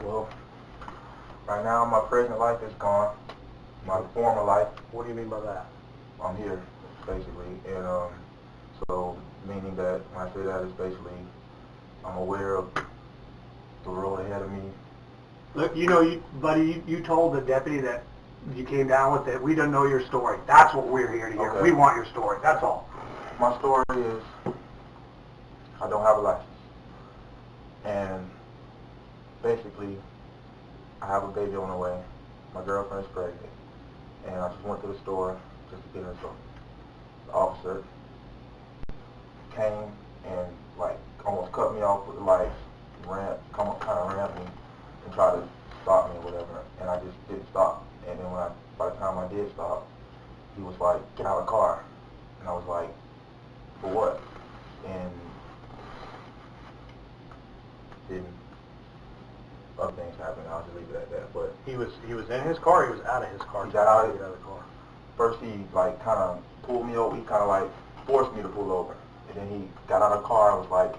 Well, right now my present life is gone. My former life, What do you mean by that? I'm here, basically. And so, meaning that when I say that is basically, I'm aware of the road ahead of me. Look, buddy, you told the deputy that you came down with that we don't know your story. That's what we're here to hear. Okay. We want your story. That's all. My story is, I don't have a license. And basically, I have a baby on the way. My girlfriend is pregnant. And I just went to the store just to get her something. The officer came and like almost cut me off with the lights, kind of rammed me and tried to stop me or whatever. And I just didn't stop. And then by the time I did stop, he was like, "Get out of the car." And I was like, "For what?" And then other things happened. I'll just leave it at that. But He was in his car. Or he was out of his car. He got out of the car. first he like kind of pulled me over. He kind of like forced me to pull over. And then he got out of the car. I was like,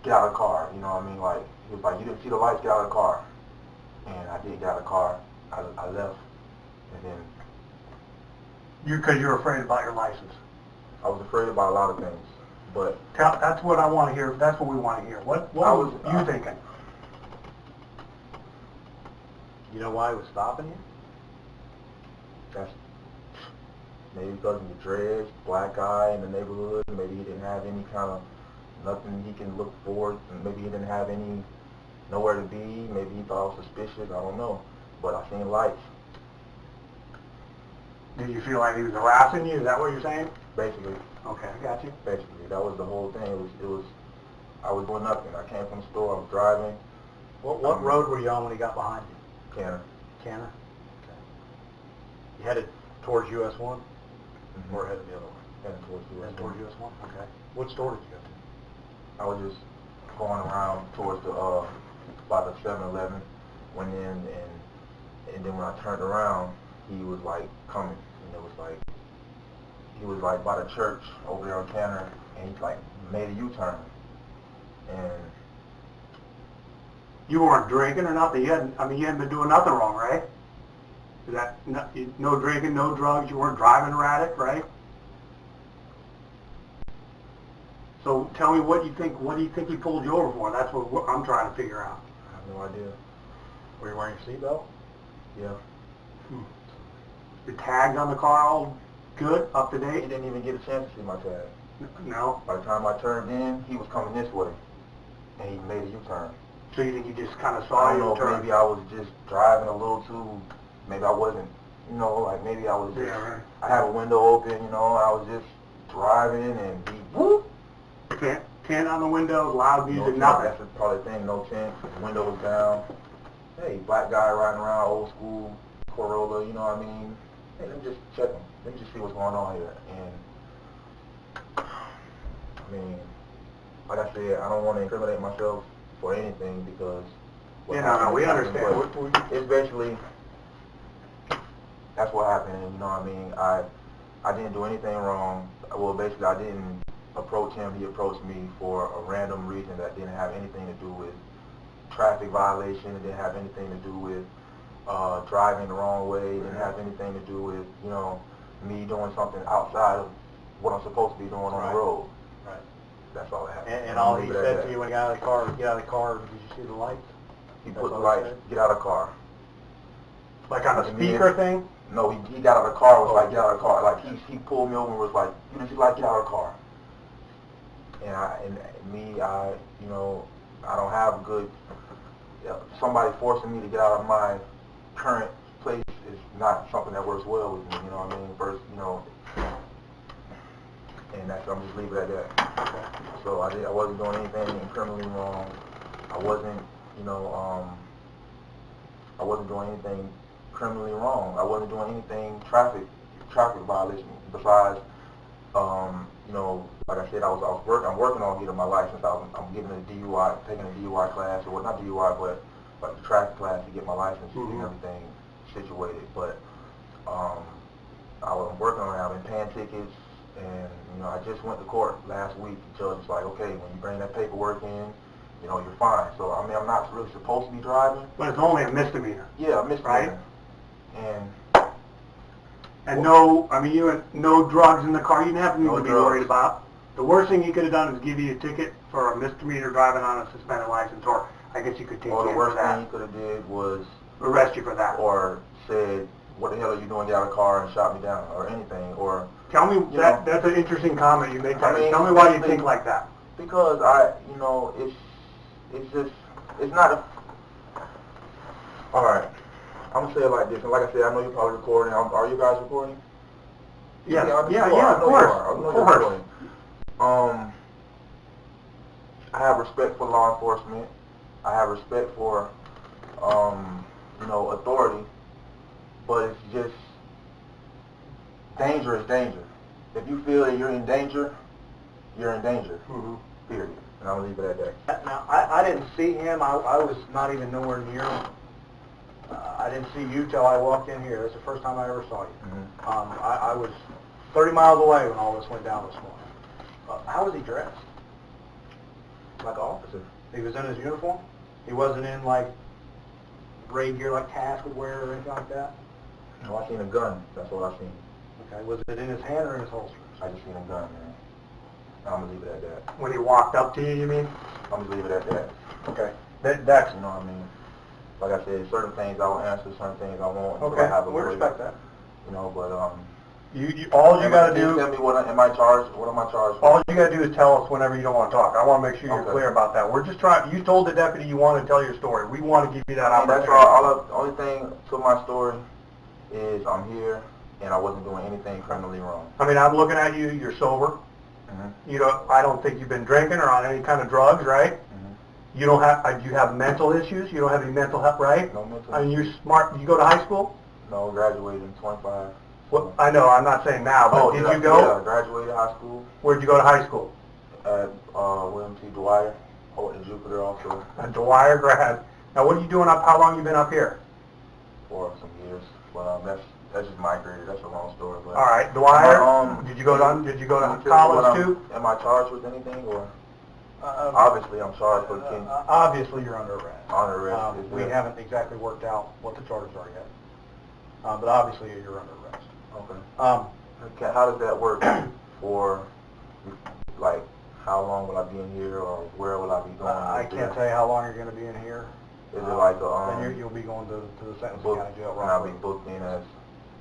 "Get out of the car." You know what I mean? Like, he was like, "You didn't see the lights, get out of the car." And I did get out of the car. I left. And then Because you're afraid about your license. I was afraid about a lot of things. But That's what I want to hear. That's what we want to hear. What was you thinking? You know why he was stopping you? that's maybe because of the dreads, black guy in the neighborhood. Maybe he didn't have any kind of nothing he can look forward. Maybe he didn't have nowhere to be. Maybe he thought I was suspicious. I don't know. But I seen lights. Did you feel like he was harassing you? Is that what you're saying? Basically. Okay, I got you. Basically, that was the whole thing. It was. I was doing nothing. I came from the store. I was driving. What road were you on when he got behind you? Canner. Canna? Okay. You headed towards US 1? Mm-hmm. Or headed the other way? Heading towards US. Headed towards US 1? Okay. What store did you go to? I was just going around towards the by the 7-Eleven. Went in and then when I turned around, he was like coming, and it was like he was like by the church over there on Canner, and he like made a U-turn. And You weren't drinking or nothing? You hadn't been doing nothing wrong, right? Is that no drinking, no drugs? You weren't driving erratic, right? So tell me what do you think he pulled you over for? That's what I'm trying to figure out. I have no idea. Were you wearing your seatbelt? Yeah. The tags on the car all good, up to He date? didn't even get a chance to see my tag. No? By the time I turned in, he was coming this way, and he made a U-turn. So you think he just kind of I saw don't you know and turned? if maybe I was just driving a little too, maybe I wasn't, like maybe I was just, Yeah, right. I had a window open, and I was just driving, and he, whoop! Tint on the windows, loud No music, tint, nothing. that's probably the thing, no tint, window was down. Hey, black guy riding around, old school Corolla, you know what I mean? Hey, let me just check him. Let me just see what's going on here. And, I mean, like I said, I don't want to incriminate myself for anything because... Yeah, no, we understand. It's basically, that's what happened, you know what I mean? I didn't do anything wrong. Well, basically, I didn't approach him. He approached me for a random reason that didn't have anything to do with traffic violation. It didn't have anything to do with driving the wrong way. It didn't have anything to do with, me doing something outside of what I'm supposed to be doing on the road. Right. That's all that happened. And all he said to you when you got out of the car, get out of the car, did you see the lights? He put the lights, get out of the car. Like on a speaker thing? No, he got out of the car, was like, get out of the car. Like, he pulled me over and was like, you didn't see the light, get out of the car. And I don't have a good, somebody forcing me to get out of my current place is not something that works well with me, you know what I mean? First, and I'm just leave it at that. So I wasn't doing anything criminally wrong. I wasn't doing anything criminally wrong. I wasn't doing anything traffic violation besides, like I said, I'm working on getting my license. I'm getting a DUI, taking a DUI class, or not DUI, but like the traffic class to get my license and everything situated. But I'm working on it. I've been paying tickets, and I just went to court last week. The judge was like, okay, when you bring that paperwork in, you know, you're fine. So, I mean, I'm not really supposed to be driving. But it's only a misdemeanor. Yeah, a misdemeanor. Right? And no, I mean, you had no drugs in the car. You didn't have anything to be worried about. The worst thing he could have done is give you a ticket for a misdemeanor driving on a suspended license, or I guess you could take you in for that. Or the worst thing he could have did was arrest you for that. Or said, what the hell are you doing? Get out of the car and shot me down, or anything. Or tell me that's an interesting comment you make. I mean, tell me why you think like that. Because you know, it's just, it's not a. All right, I'm gonna say it like this, and like I said, I know you're probably recording. Are you guys recording? Yes. Yeah, of course. I have respect for law enforcement. I have respect for, you know, authority. But it's just, danger is danger. If you feel that you're in danger, you're in danger. Mm-hmm. Period. And I'm going to leave it at that. Now, I didn't see him. I was not even nowhere near him. I didn't see you till I walked in here. That's the first time I ever saw you. Mm-hmm. I was 30 miles away when all this went down this morning. How was he dressed? Like an officer. He was in his uniform? He wasn't in, like, raid gear like Cass would wear or anything like that? No, I seen a gun. That's what I seen. Okay. Was it in his hand or in his holster? I just seen a gun, man. I'm going to leave it at that. When he walked up to you mean? I'm going to leave it at that. Okay. That's, you know what I mean? Like I said, certain things I will answer, certain things I won't. Okay, I have a we respect that. You know, but, all you got to do. Tell me am I charged? What am I charged for? All you got to do is tell us whenever you don't want to talk. I want to make sure you're clear about that. We're just trying. You told the deputy you want to tell your story. We want to give you that opportunity. That's all. The only thing to my story is I'm here and I wasn't doing anything criminally wrong. I mean, I'm looking at you. You're sober. Mm-hmm. You don't. I don't think you've been drinking or on any kind of drugs, right? Mm-hmm. You don't have. You have mental issues. You don't have any mental health, right? No mental. I mean, you're smart. You go to high school? No, graduated in 25. Well, I know. I'm not saying now, but did you go? Yeah, graduated high school. Where'd you go to high school? At William T. Dwyer, in Jupiter also. At Dwyer grad. Now, what are you doing up? How long you been up here? For some years. But that's just my career. That's a long story. But all right, Dwyer. Did you go to college too? Am I charged with anything or? Obviously, I'm charged for the Obviously, you're under arrest. Under arrest. We haven't exactly worked out what the charges are yet, but obviously you're under arrest. Okay. How does that work for, like, how long will I be in here, or where will I be going? I can't tell you how long you're going to be in here. Is it like a then you'll be going to the sentencing book, county jail. And I'll be booked in as